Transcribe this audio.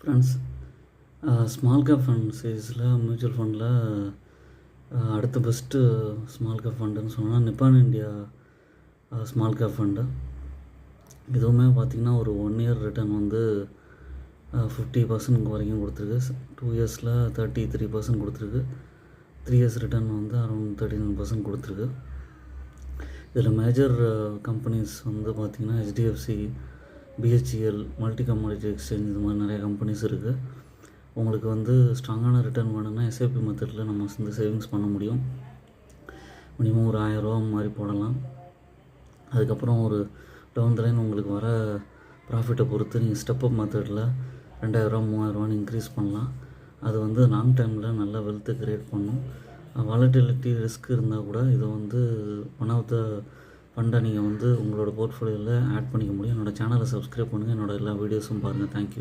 Friends, small cap fund சீரீஸில் mutual ஃபண்டில் அடுத்த பெஸ்ட்டு ஸ்மால் கேப் ஃபண்டுன்னு சொன்னால் நிப்பான் இந்தியா ஸ்மால் கேப் ஃபண்டு. இதுவுமே பார்த்திங்கன்னா ஒரு 1 இயர் ரிட்டர்ன் வந்து 50% வரைக்கும் கொடுத்துருக்கு. 2 இயர்ஸில் 33% கொடுத்துருக்கு. 3 இயர்ஸ் ரிட்டர்ன் வந்து அரௌண்ட் 39% கொடுத்துருக்கு. இதில் மேஜர் கம்பெனிஸ் வந்து பார்த்திங்கன்னா HDFC, BHEL, multi commodity exchange, இது மாதிரி நிறைய கம்பெனிஸ் இருக்குது. உங்களுக்கு வந்து ஸ்ட்ராங்கான ரிட்டர்ன் வேணும்னா SIP மெத்தடில் நம்ம வந்து சேவிங்ஸ் பண்ண முடியும். மினிமம் ஒரு 1000 ரூபா மாதிரி போடலாம். அதுக்கப்புறம் ஒரு டவுன் த லைன் உங்களுக்கு வர ப்ராஃபிட்டை பொறுத்து நீங்கள் ஸ்டெப்அப் மெத்தடில் 2000 ரூபா 3000 ரூபான்னு இன்க்ரீஸ் பண்ணலாம். அது வந்து லாங் டைமில் நல்ல வெல்த்தை க்ரியேட் பண்ணும். வாலட்டிலிட்டி ரிஸ்க் இருந்தால் கூட இதை வந்து ஒன் ஆஃப் த ஃபண்டை நீங்கள் வந்து உங்களோட போர்ட்ஃபோலியோவில் ஆட் பண்ணிக்க முடியும். என்னோடய சேனலை சப்ஸ்கிரைப் பண்ணுங்கள். என்னோடய எல்லா வீடியோஸும் பாருங்கள். தேங்க்யூ.